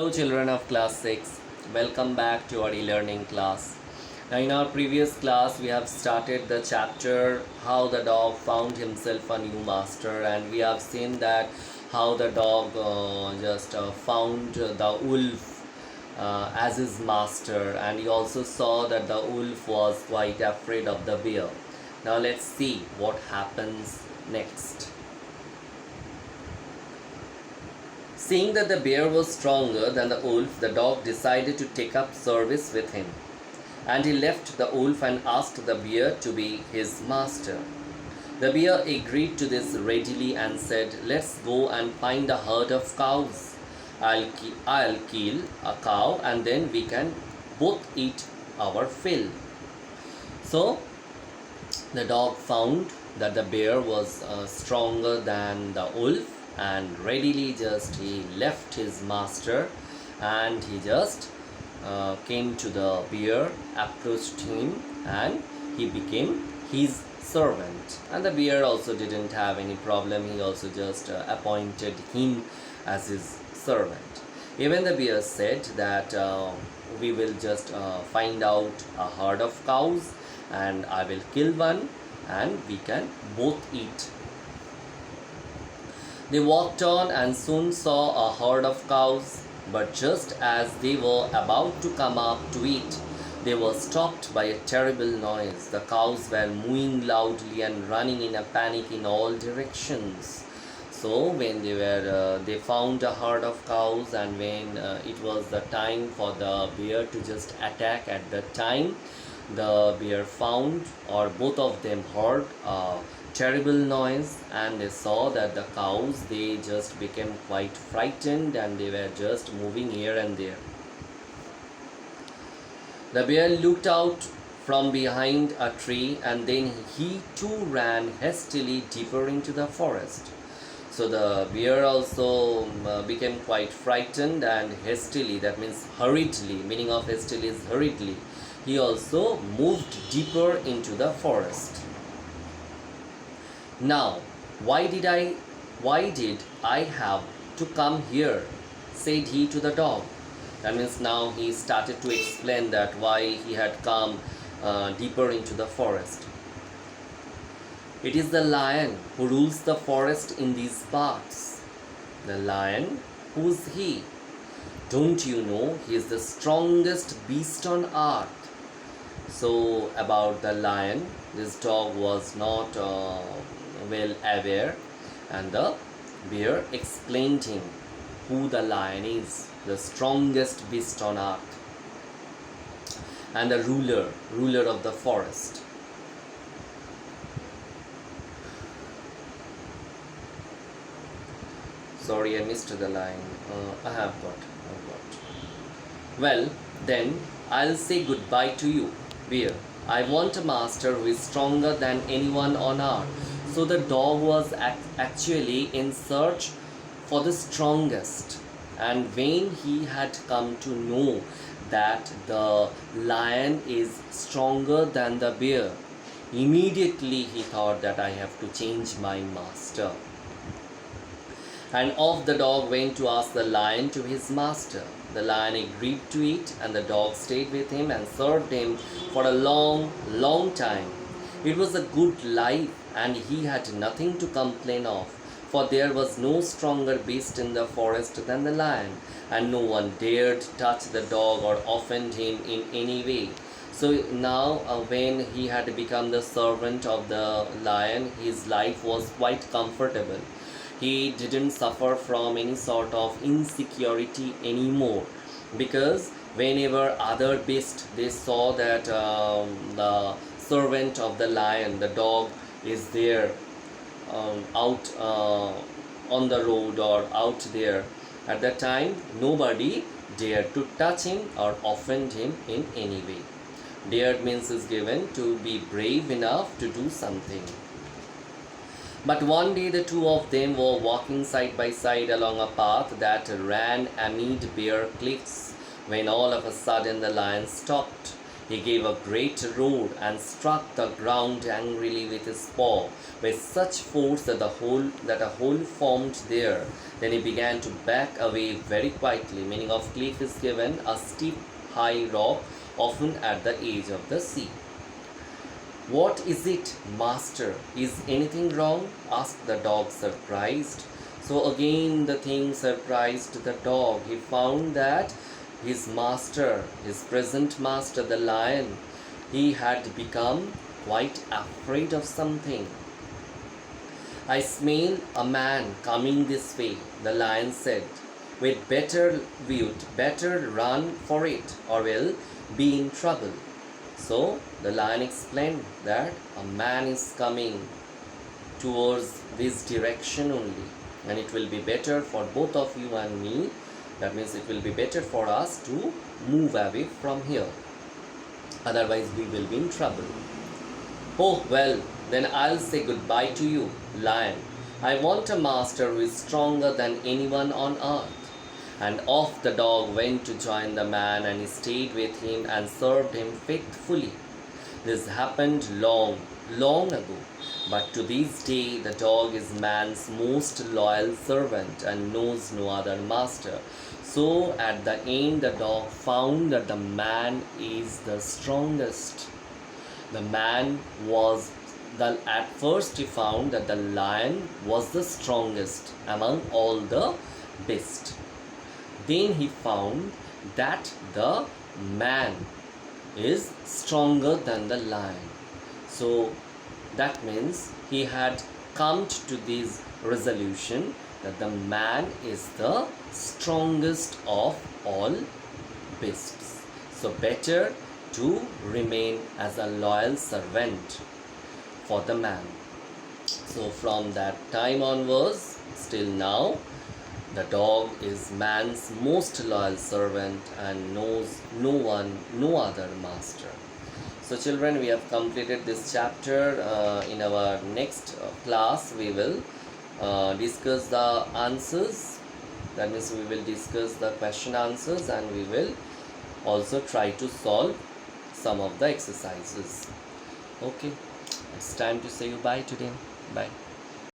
Hello children of class 6, welcome back to our e-learning class. Now in our previous class we have started the chapter how the dog found himself a new master, and we have seen that how the dog just found the wolf as his master, and he also saw that the wolf was quite afraid of the bear. Now let's see what happens next. Seeing that the bear was stronger than the wolf, the dog decided to take up service with him, and he left the wolf and asked the bear to be his master. The bear agreed to this readily and said, "Let's go and find a herd of cows. I'll kill a cow and then we can both eat our fill." So the dog found that the bear was stronger than the wolf, and readily just he left his master and he just came to the bear, approached him, and he became his servant. And the bear also didn't have any problem. He also just appointed him as his servant. Even the bear said that we will just find out a herd of cows and I will kill one and we can both eat. They walked on and soon saw a herd of cows, but just as they were about to come up to eat, they were stopped by a terrible noise. The cows were mooing loudly and running in a panic in all directions. So when they found a herd of cows, and when it was the time for the bear to just attack, at that time the bear found, or both of them heard a terrible noise, and they saw that the cows, they just became quite frightened and they were just moving here and there. The bear looked out from behind a tree, and then he too ran hastily deeper into the forest. So the bear also became quite frightened, and hastily, that means hurriedly, meaning of hastily is hurriedly, he also moved deeper into the forest. "Now, why did I have to come here?" said he to the dog. That means now he started to explain that why he had come deeper into the forest. "It is the lion who rules the forest in these parts." "The lion? Who's he?" "Don't you know he is the strongest beast on earth?" So about the lion, this dog was not well aware, and the bear explained him who the lion is, the strongest beast on earth and the ruler of the forest. Sorry, I missed the line. I've got. "Well, then I'll say goodbye to you, bear. I want a master who is stronger than anyone on earth." So the dog was actually in search for the strongest, and when he had come to know that the lion is stronger than the bear, immediately he thought that I have to change my master. And off the dog went to ask the lion to his master. The lion agreed to it, and the dog stayed with him and served him for a long time. It was a good life, and he had nothing to complain of, for there was no stronger beast in the forest than the lion, and no one dared touch the dog or offend him in any way. So now when he had become the servant of the lion, his life was quite comfortable. He didn't suffer from any sort of insecurity anymore, because whenever other beasts, they saw that the servant of the lion, the dog, is there out on the road or out there, at that time nobody dared to touch him or offend him in any way. Dared means is given to be brave enough to do something. But one day the two of them were walking side by side along a path that ran amid bare cliffs, when all of a sudden the lion stopped. He gave a great roar and struck the ground angrily with his paw with such force that a hole formed there. Then he began to back away very quietly. Meaning of cliff is given a steep high rock, often at the edge of the sea. What is it, master? Is anything wrong? Asked the dog, surprised. So again the thing surprised the dog. He found that his master, his present master, the lion, he had become quite afraid of something. I smell a man coming this way, the lion said. We'd better run for it, or we'll be in trouble. So the lion explained that a man is coming towards this direction only, and it will be better for both of you and me. That means it will be better for us to move away from here, otherwise we will be in trouble. Oh well, then I'll say goodbye to you, lion. I want a master who is stronger than anyone on earth. And off the dog went to join the man, and he stayed with him and served him faithfully. This happened long, long ago, but to this day the dog is man's most loyal servant and knows no other master. So at the end the dog found that the man is the strongest. The man was at first he found that the lion was the strongest among all the beasts. Then he found that the man is stronger than the lion. So that means he had come to this resolution that the man is the strongest of all beasts. So better to remain as a loyal servant for the man. So from that time onwards, still now, the dog is man's most loyal servant and knows no other master. So children, we have completed this chapter. In our next class, we will discuss the answers. That means we will discuss the question answers, and we will also try to solve some of the exercises. Okay, it's time to say goodbye today. Bye.